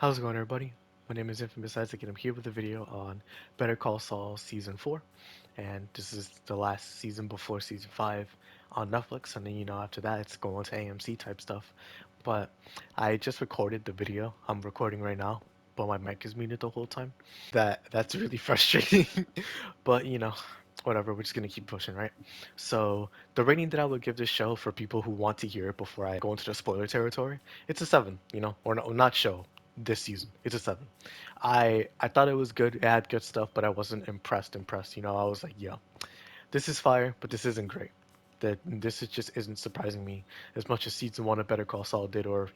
How's it going, everybody? My name is Infamous Isaac, and I'm here with a video on Better Call Saul Season 4. And this is the last season before Season 5 on Netflix, and then, after that, it's going to AMC type stuff. But I just recorded the video. I'm recording right now, but my mic is muted the whole time. That's really frustrating. But, whatever, we're just gonna keep pushing, right? So, the rating that I would give this show for people who want to hear it before I go into the spoiler territory, it's a 7, or not show this season. It's a 7. I thought it was good. It had good stuff, but I wasn't impressed. I was like, yeah, this is fire, but this isn't great. That this is just isn't surprising me as much as season 1 of Better Call Saul did, or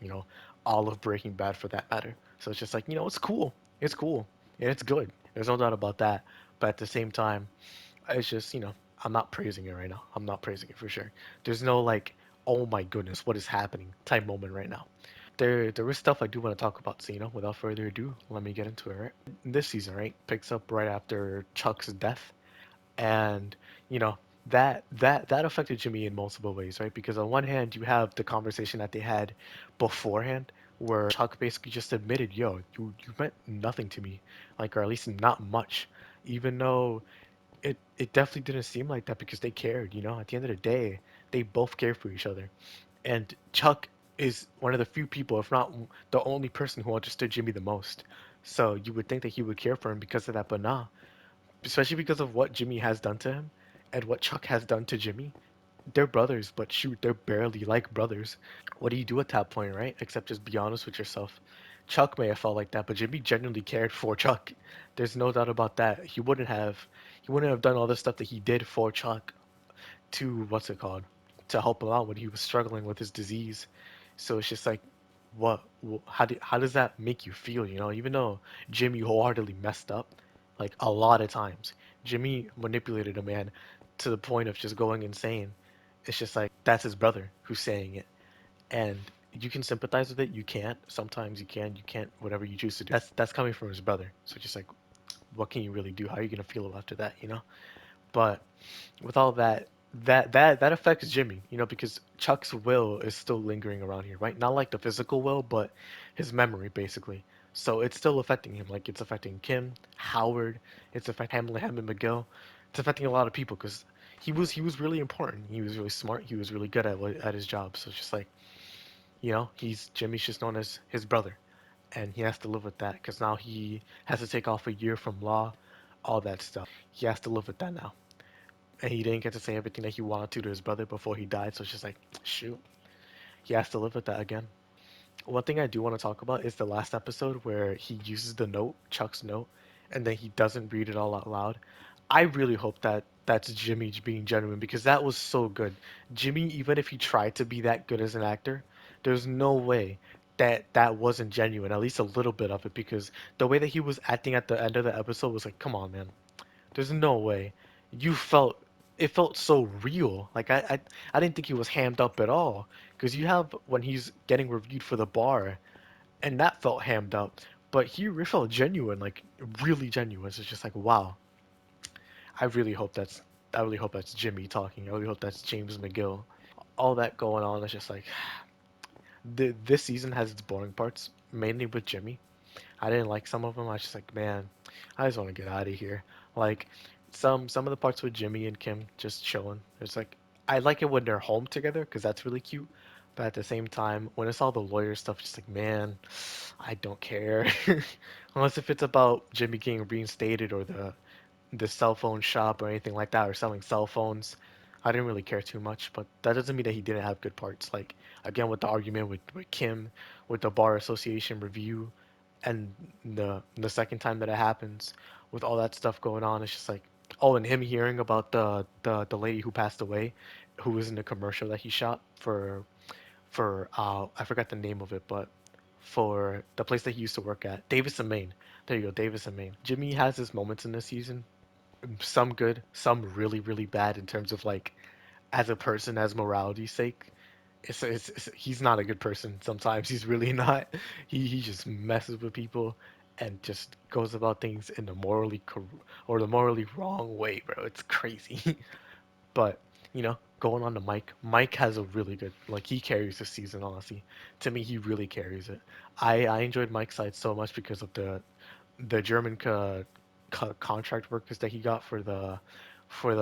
all of Breaking Bad for that matter. So it's just like, it's cool. It's cool. And it's good. There's no doubt about that. But at the same time, it's just, I'm not praising it right now. I'm not praising it for sure. There's no like, oh my goodness, what is happening type moment right now. There is stuff I do want to talk about, so without further ado, let me get into it, right? This season, right, picks up right after Chuck's death, and you know that affected Jimmy in multiple ways, right? Because on one hand, you have the conversation that they had beforehand, where Chuck basically just admitted, "Yo, you meant nothing to me, like, or at least not much," even though it definitely didn't seem like that because they cared. At the end of the day, they both cared for each other. And Chuck is one of the few people, if not the only person who understood Jimmy the most. So you would think that he would care for him because of that, but nah. Especially because of what Jimmy has done to him and what Chuck has done to Jimmy. They're brothers, but shoot, they're barely like brothers. What do you do at that point, right? Except just be honest with yourself. Chuck may have felt like that, but Jimmy genuinely cared for Chuck. There's no doubt about that. He wouldn't have done all the stuff that he did for Chuck to what's it called to help him out when he was struggling with his disease. So it's just like, how does that make you feel? Even though Jimmy wholeheartedly messed up, like a lot of times, Jimmy manipulated a man to the point of just going insane. It's just like that's his brother who's saying it, and you can sympathize with it. You can't. Sometimes you can. You can't. Whatever you choose to do. That's coming from his brother. So just like, what can you really do? How are you gonna feel after that? But with all that affects Jimmy, because Chuck's will is still lingering around here, right? Not like the physical will, but his memory basically. So it's still affecting him. Like it's affecting Kim, Howard, it's affecting Ham and McGill. It's affecting a lot of people because he was really important. He was really smart. He was really good at his job. So it's just like, he's Jimmy's just known as his brother, and he has to live with that because now he has to take off a year from law, all that stuff. He has to live with that now, and he didn't get to say everything that he wanted to his brother before he died. So it's just like, shoot, he has to live with that again. One thing I do want to talk about is the last episode where he uses the note, Chuck's note, and then he doesn't read it all out loud. I really hope that that's Jimmy being genuine because that was so good. Jimmy, even if he tried to be that good as an actor, there's no way that that wasn't genuine, at least a little bit of it, because the way that he was acting at the end of the episode was like, come on, man. There's no way. You felt it felt so real. Like I didn't think he was hammed up at all. Because you have when he's getting reviewed for the bar, and that felt hammed up. But here it felt genuine, like really genuine. So it's just like wow. I really hope that's I really hope that's Jimmy talking. I really hope that's James McGill. All that going on is just like this season has its boring parts, mainly with Jimmy. I didn't like some of them. I was just like, man, I just want to get out of here. Like some of the parts with Jimmy and Kim just chilling. It's like I like it when they're home together because that's really cute. But at the same time, when it's all the lawyer stuff, just like, man, I don't care. Unless if it's about Jimmy getting reinstated or the cell phone shop or anything like that or selling cell phones. I didn't really care too much, but that doesn't mean that he didn't have good parts. Like again with the argument with Kim, with the bar association review, and the second time that it happens, with all that stuff going on, it's just like, oh, and him hearing about the lady who passed away, who was in the commercial that he shot for I forgot the name of it, but for the place that he used to work at, Davis and Maine. There you go, Davis and Maine. Jimmy has his moments in this season, some good, some really, really bad in terms of like as a person, as morality's sake. He's not a good person. Sometimes he's really not. He just messes with people and just goes about things in the morally or the morally wrong way, bro. It's crazy. But going on to Mike. Mike has a really good, like, he carries this season, honestly. To me, he really carries it. I enjoyed Mike's side so much because of the German contract workers that he got for the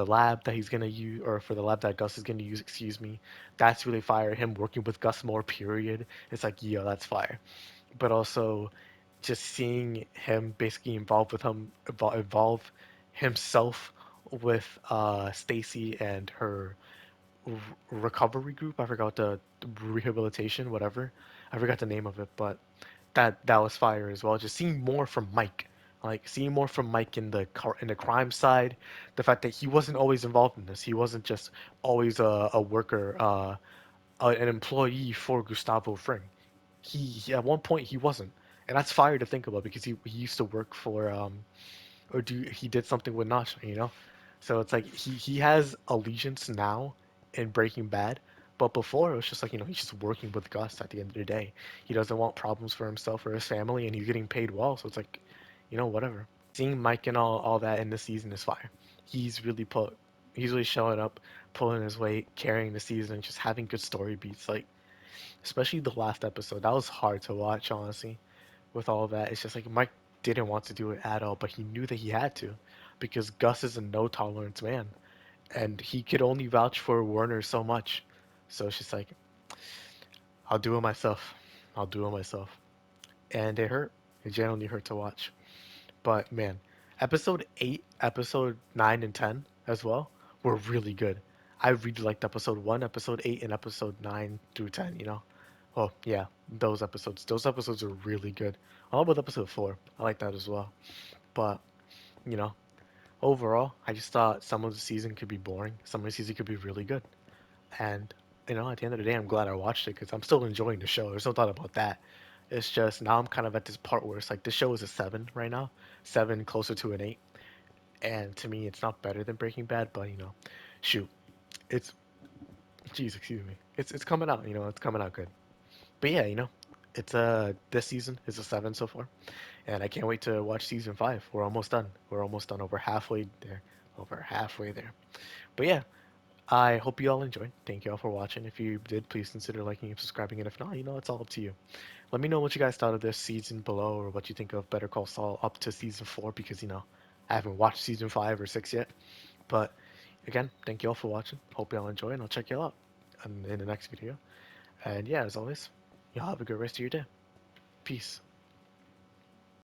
lab that he's gonna use, or for the lab that Gus is gonna use, excuse me. That's really fire. Him working with Gus more, period. It's like, yeah, that's fire. But also, just seeing him basically involve himself with Stacy and her recovery group. I forgot the rehabilitation, whatever. I forgot the name of it, but that was fire as well. Just seeing more from Mike, like seeing more from Mike in the crime side, the fact that he wasn't always involved in this. He wasn't just always a worker, an employee for Gustavo Fring. He at one point he wasn't, and that's fire to think about because he used to work for or do he did something with Nacho, you know? So it's like he has allegiance now in Breaking Bad, but before it was just like, he's just working with Gus at the end of the day. He doesn't want problems for himself or his family, and he's getting paid well, so it's like, whatever. Seeing Mike and all that in the season is fire. He's really put he's really showing up, pulling his weight, carrying the season, just having good story beats. Like, especially the last episode, that was hard to watch, honestly. With all of that, it's just like Mike didn't want to do it at all, but he knew that he had to, because Gus is a no tolerance man, and he could only vouch for Werner so much. So it's just like, I'll do it myself. I'll do it myself. And it hurt. It genuinely hurt to watch. But man, episode 8, episode 9 and 10 as well were really good. I really liked episode 1, episode 8, and episode 9 through 10. Oh, yeah, those episodes. Those episodes are really good. Along with episode 4. I like that as well. But, you know, overall, I just thought some of the season could be boring. Some of the season could be really good. And, at the end of the day, I'm glad I watched it because I'm still enjoying the show. There's no thought about that. It's just now I'm kind of at this part where it's like this show is a 7 right now. 7 closer to an 8. And to me, it's not better than Breaking Bad, but, shoot. It's, Jeez, excuse me. It's coming out, it's coming out good. But yeah, it's this season is a 7 so far. And I can't wait to watch season 5. We're almost done. We're almost done. Over halfway there. Over halfway there. But yeah, I hope you all enjoyed. Thank you all for watching. If you did, please consider liking and subscribing. And if not, it's all up to you. Let me know what you guys thought of this season below, or what you think of Better Call Saul up to season 4, because, I haven't watched season 5 or 6 yet. But again, thank you all for watching. Hope you all enjoy, and I'll check you all out in the next video. And yeah, as always, y'all have a good rest of your day. Peace.